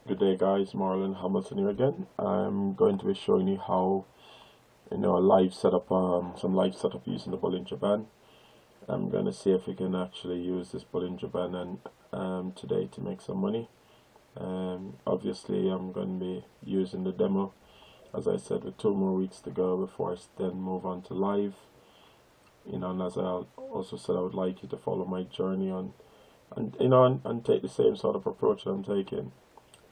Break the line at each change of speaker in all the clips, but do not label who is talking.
Good day guys, Marlon Hamilton here again. I'm going to be showing you how, a live setup, some live setup using the Bollinger Band. I'm going to see if we can actually use this Bollinger Band and today to make some money. Obviously I'm going to be using the demo, as I said, with 2 more weeks to go before I then move on to live. And as I also said, I would like you to follow my journey on, and take the same sort of approach that I'm taking,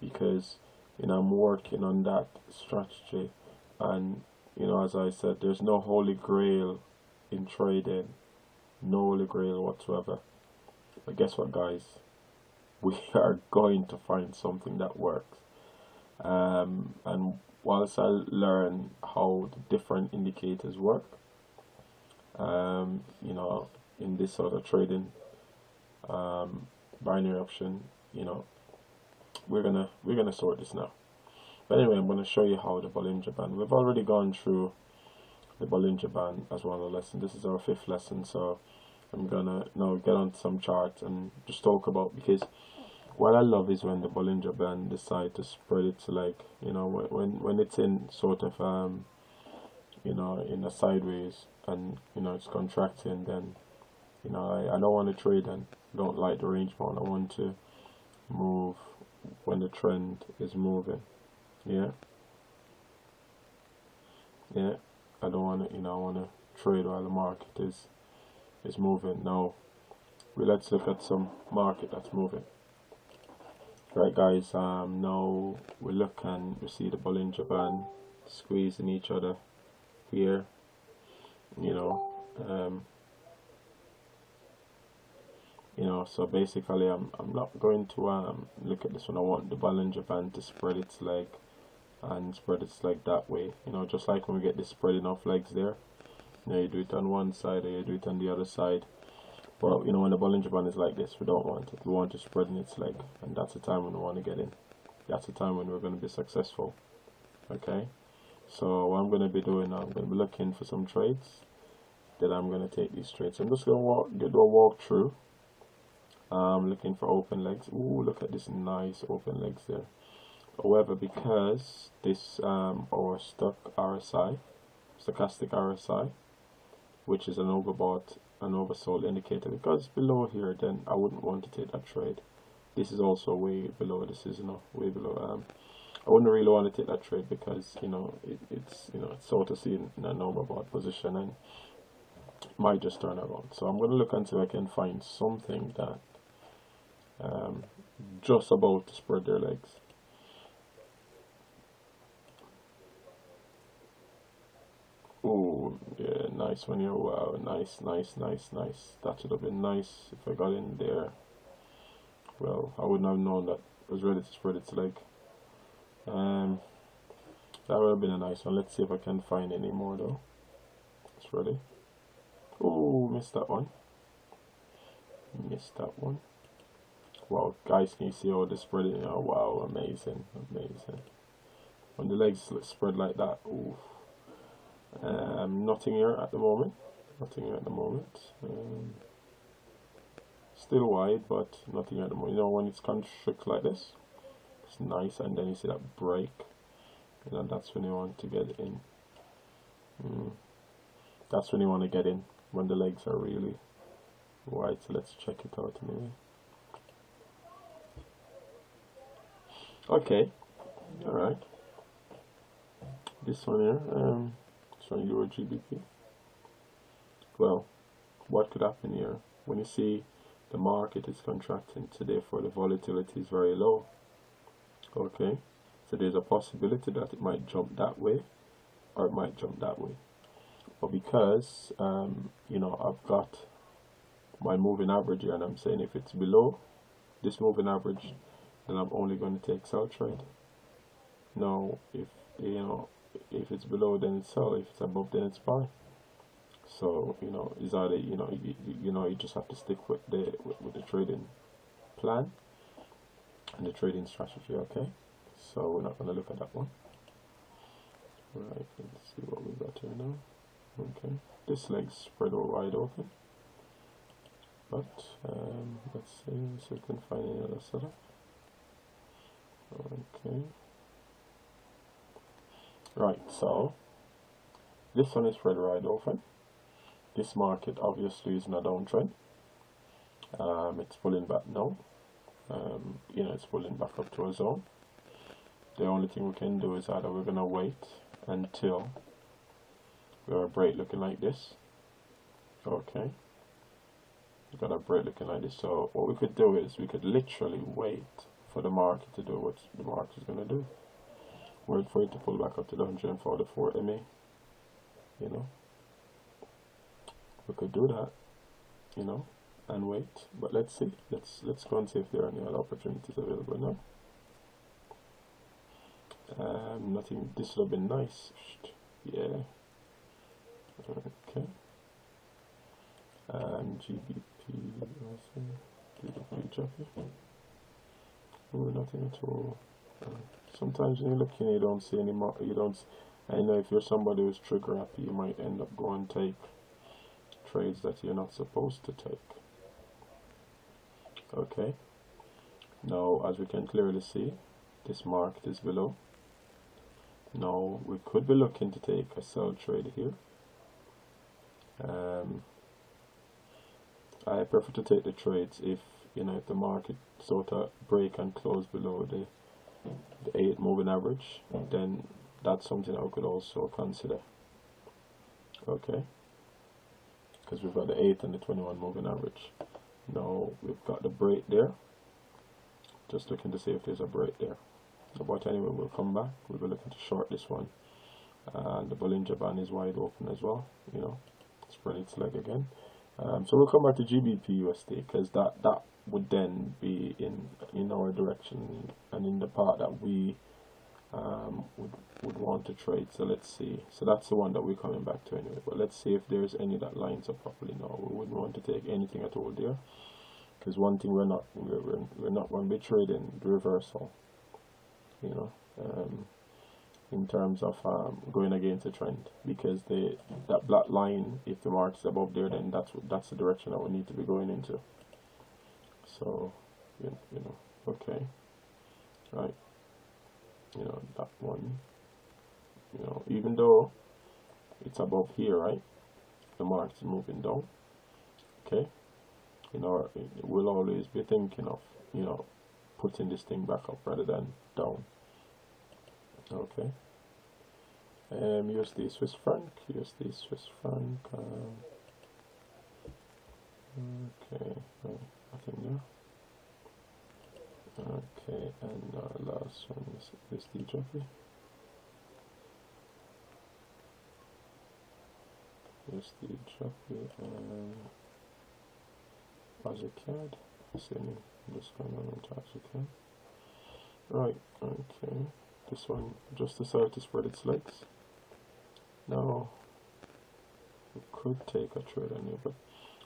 because I'm working on that strategy. And as I said, there's no holy grail in trading, no holy grail whatsoever. But guess what, guys, we are going to find something that works. And whilst I learn how the different indicators work, in this sort of trading, binary option, we're gonna sort this now. But anyway, I'm gonna show you how the Bollinger Band. We've already gone through the Bollinger Band as one of the lessons. This is our 5th lesson, so I'm gonna now get on some charts and just talk about, because what I love is when the Bollinger Band decide to spread its leg. When it's in sort of in a sideways, and it's contracting, then I don't want to trade and don't like the range bound. I want to move when the trend is moving. Yeah, I don't want to, I want to trade while the market is moving. Now let's look at some market that's moving. Right, guys, now we look and we see the Bollinger Band squeezing each other here. So basically I'm not going to look at this one. I want the Bollinger Band to spread its leg and spread its leg that way. Just like when we get this spreading off legs there. You do it on one side or you do it on the other side. But when the Bollinger Band is like this, we don't want it. We want it spreading its leg, and that's the time when we want to get in. That's the time when we're going to be successful. Okay. So what I'm going to be doing now, I'm going to be looking for some trades. Then I'm going to take these trades. I'm just going to do a walk through. Looking for open legs. Ooh, look at this nice open legs there. However, because this our stochastic RSI, which is an overbought and oversold indicator, because below here, then I wouldn't want to take that trade. This is also way below. This is way below. I wouldn't really want to take that trade because it's sort of seen in an overbought position and it might just turn around. So I'm going to look until I can find something that just about to spread their legs. Oh yeah, nice one here. Wow, nice. That should have been nice if I got in there. Well, I wouldn't have known that it was ready to spread its leg. That would have been a nice one. Let's see if I can find any more though. It's ready. Oh, missed that one. Wow, guys, can you see all the spreading? Oh wow, amazing. When the legs spread like that, ooh. Nothing here at the moment. Still wide, but nothing at the moment. When it's constrict like this, it's nice, and then you see that break. That's when you want to get in. That's when you want to get in, when the legs are really wide. So let's check it out anyway. Okay, alright. This one here, this one Euro GBP. Well, what could happen here? When you see the market is contracting today, for the volatility is very low. Okay, so there's a possibility that it might jump that way or it might jump that way. But because I've got my moving average here, and I'm saying if it's below this moving average, then I'm only going to take sell trade. Now if it's below, then it's sell. If it's above, then it's buy. So it's either you just have to stick with the trading plan and the trading strategy. Okay, so we're not going to look at that one. Right, let's see what we got here now. Okay, this leg's spread wide open, but let's see if we can find any other setup. Alright, Okay. Right, so this one is spread right open. This market obviously is in a downtrend. It's pulling back now. It's pulling back up to a zone. The only thing we can do is either we're gonna wait until we have a break looking like this. Okay. We got a break looking like this. So what we could do is we could literally wait for the market to do what the market is gonna do. Wait for it to pull back up to the 144 MA. You know. We could do that, you know, and wait. But let's see. Let's go and see if there are any other opportunities available now. Nothing. This would have been nice. Yeah. Okay. GBP. GBP. Oh, nothing at all. Sometimes when you're looking, you don't see any more. You don't. I know if you're somebody who's trigger happy, you might end up going and take trades that you're not supposed to take. Okay. Now, as we can clearly see, this market is below. Now, we could be looking to take a sell trade here. I prefer to take the trades if if the market sort of break and close below the 8 moving average, then that's something I could also consider. Okay, because we've got the 8 and the 21 moving average. Now we've got the break there. Just looking to see if there's a break there. But anyway, we'll come back. We'll be looking to short this one. And the Bollinger band is wide open as well. Spread its leg again. So we'll come back to GBP USD because that would then be in our direction and in the part that we would want to trade. So let's see. So that's the one that we're coming back to anyway. But let's see if there's any that lines up properly. No, we wouldn't want to take anything at all there, because one thing we're not going to be trading the reversal. In terms of going against the trend, because that black line, if the market's above there, then that's the direction that we need to be going into. So okay, right, that one, even though it's above here, right, the market's moving down. Okay, we'll always be thinking of putting this thing back up rather than down. Okay. USD Swiss franc. Okay, nothing there. Okay, and last one is USD Jockey. USD Jockey and AustrCAD. Same, just going on to AustrCAD. Right, okay. This one just decided to spread its legs. Now, we could take a trade on here, but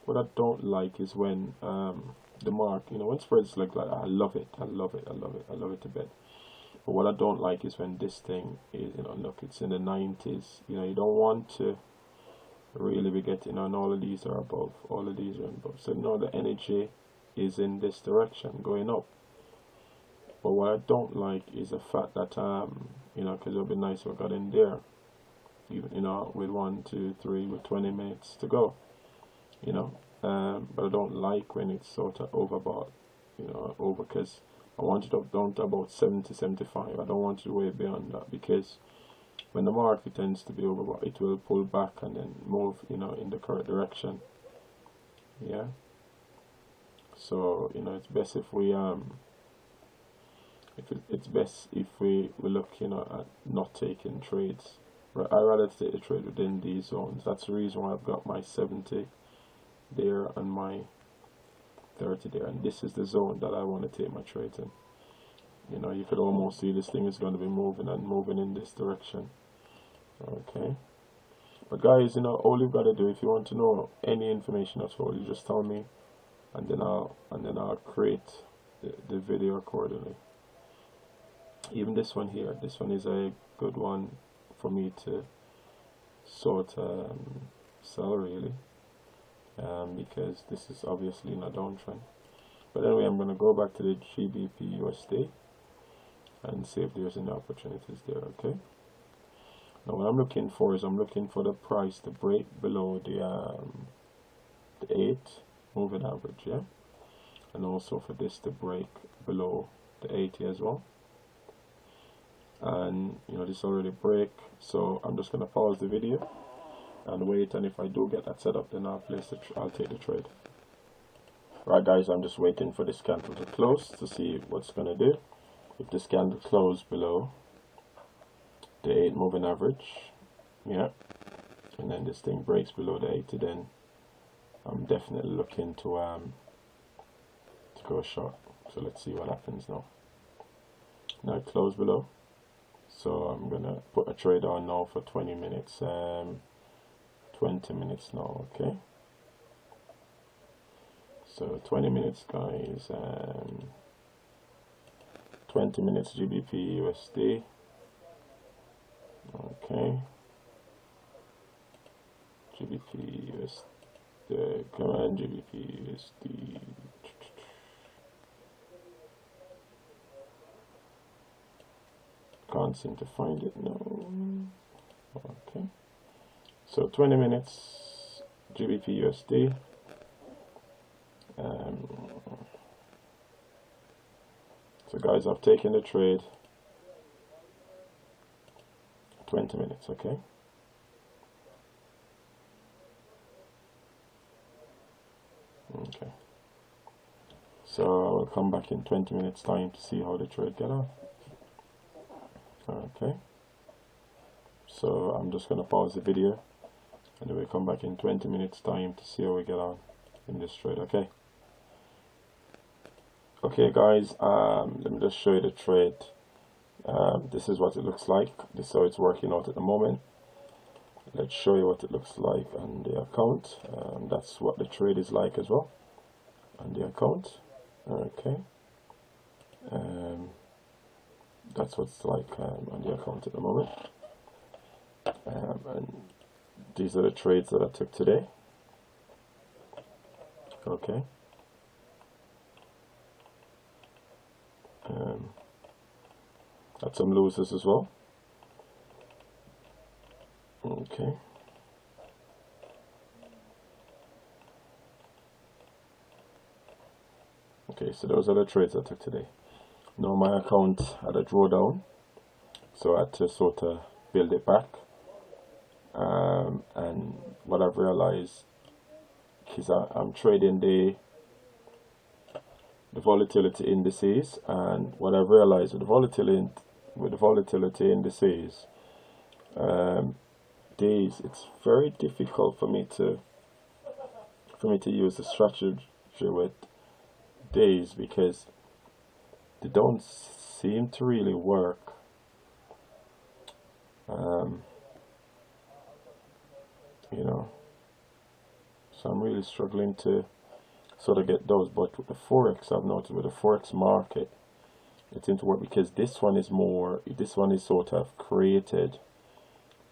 what I don't like is when the mark, when it spreads like that. I love it to bed. But what I don't like is when this thing is, look, it's in the 90s. You don't want to really be getting on. All of these are above, all of these are above. So the energy is in this direction, going up. But what I don't like is the fact that because it would be nice if we got in there, even with 1, 2, 3, with 20 minutes to go, but I don't like when it's sort of overbought, over, because I want it up down to about 70, 75. I don't want it way beyond that, because when the market tends to be overbought, it will pull back and then move, in the correct direction. Yeah. So it's best if we it's best if we look at not taking trades. I rather take the trade within these zones. That's the reason why I've got my 70 there and my 30 there, and this is the zone that I want to take my trades in. You could almost see this thing is going to be moving and moving in this direction. Okay, but guys, all you've got to do, if you want to know any information at all, you just tell me, and then I'll create the video accordingly. Even this one here, this one is a good one for me to sort sell, really, because this is obviously in a downtrend. But anyway, I'm going to go back to the GBP USD. and see if there's any opportunities there. Okay, now what I'm looking for is I'm looking for the price to break below the 8 moving average, yeah, and also for this to break below the 80 as well. And you know, this already break, so I'm just gonna pause the video and wait, and if I do get that set up, then I'll take the trade. Right guys, I'm just waiting for this candle to close to see what's gonna do. If this candle closes below the 8 moving average, yeah, and then this thing breaks below the 80, then I'm definitely looking to go short. So let's see what happens now. Now it closed below, so I'm gonna put a trade on now for 20 minutes. 20 minutes now, okay. So 20 minutes guys, 20 minutes GBP USD, okay. GBP USD, come on, GBP USD. Can't seem to find it now. Okay, so 20 minutes GBP USD. So guys, I've taken the trade. 20 minutes, okay. Okay, so I will come back in 20 minutes time to see how the trade get on. Okay, so I'm just going to pause the video and then we'll come back in 20 minutes time to see how we get on in this trade. Okay, okay guys, let me just show you the trade. This is what it looks like. This is how it's working out at the moment. Let's show you what it looks like on the account. That's what the trade is like as well on the account. Okay, that's what it's like on the account at the moment. And these are the trades that I took today. Okay, had some losers as well. Okay, okay, so those are the trades I took today. Now my account had a drawdown, so I had to sort of build it back. And what I've realized is I'm trading the volatility indices, and what I've realized with the volatility indices, days, it's very difficult for me to use the strategy with days because they don't seem to really work. You know, so I'm really struggling to sort of get those. But with the forex, I've noticed with the forex market, it seems to work because this one is sort of created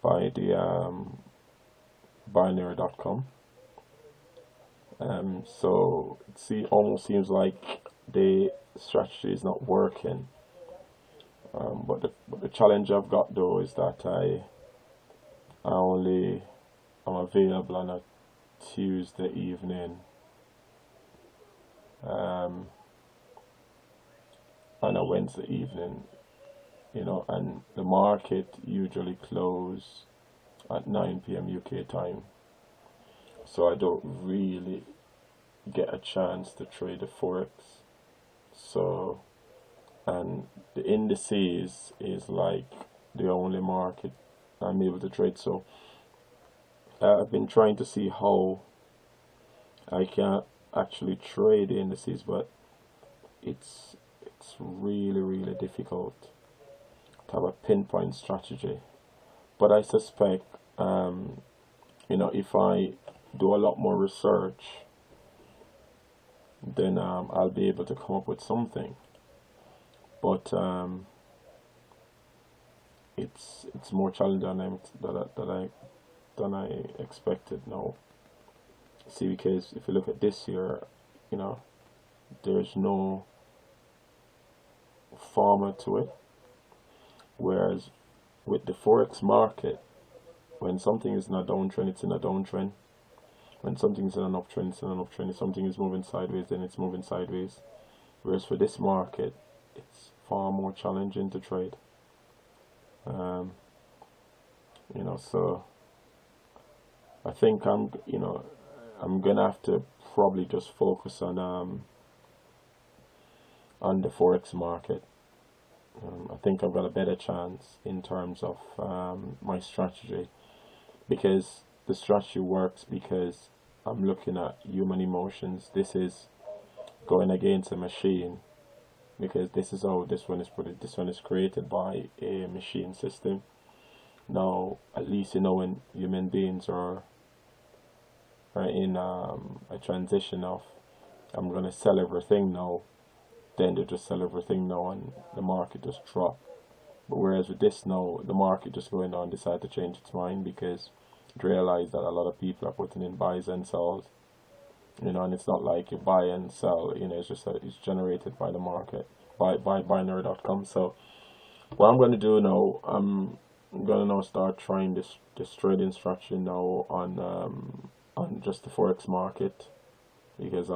by the binary.com. So it almost seems like the strategy is not working. But the challenge I've got though is that I'm available on a Tuesday evening, and a Wednesday evening, you know, and the market usually closes at 9 p.m. UK time, so I don't really get a chance to trade the forex. So, and the indices is like the only market I'm able to trade. So I've been trying to see how I can actually trade the indices, but it's really difficult to have a pinpoint strategy. But I suspect, you know, if I do a lot more research, then I'll be able to come up with something. But it's more challenging than I expected now. See, because if you look at this year, you know, there's no format to it. Whereas with the forex market, when something is in a downtrend, it's in a downtrend. When something's in an uptrend, it's in an uptrend. If something is moving sideways, then it's moving sideways. Whereas for this market, it's far more challenging to trade. You know, so I think I'm gonna have to probably just focus on the forex market. I think I've got a better chance in terms of my strategy, because the strategy works because I'm looking at human emotions. This is going against a machine, because this is how this one is put. This one is created by a machine system. Now, at least when human beings are in a transition of, I'm gonna sell everything now, then they just sell everything now and the market just drop. But whereas with this now, the market just going on decide to change its mind, because it realized that a lot of people are putting in buys and sells, and it's not like you buy and sell, it's just it's generated by the market, by binary.com. So what I'm going to do now, I'm going to now start trying this trading strategy now on just the forex market, because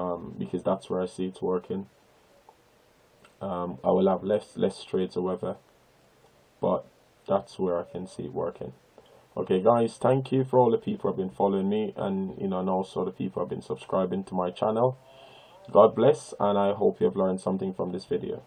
that's where I see it's working. I will have less trades, however, but that's where I can see it working. Okay guys, thank you for all the people who have been following me, and and also the people who have been subscribing to my channel. God bless, and I hope you have learned something from this video.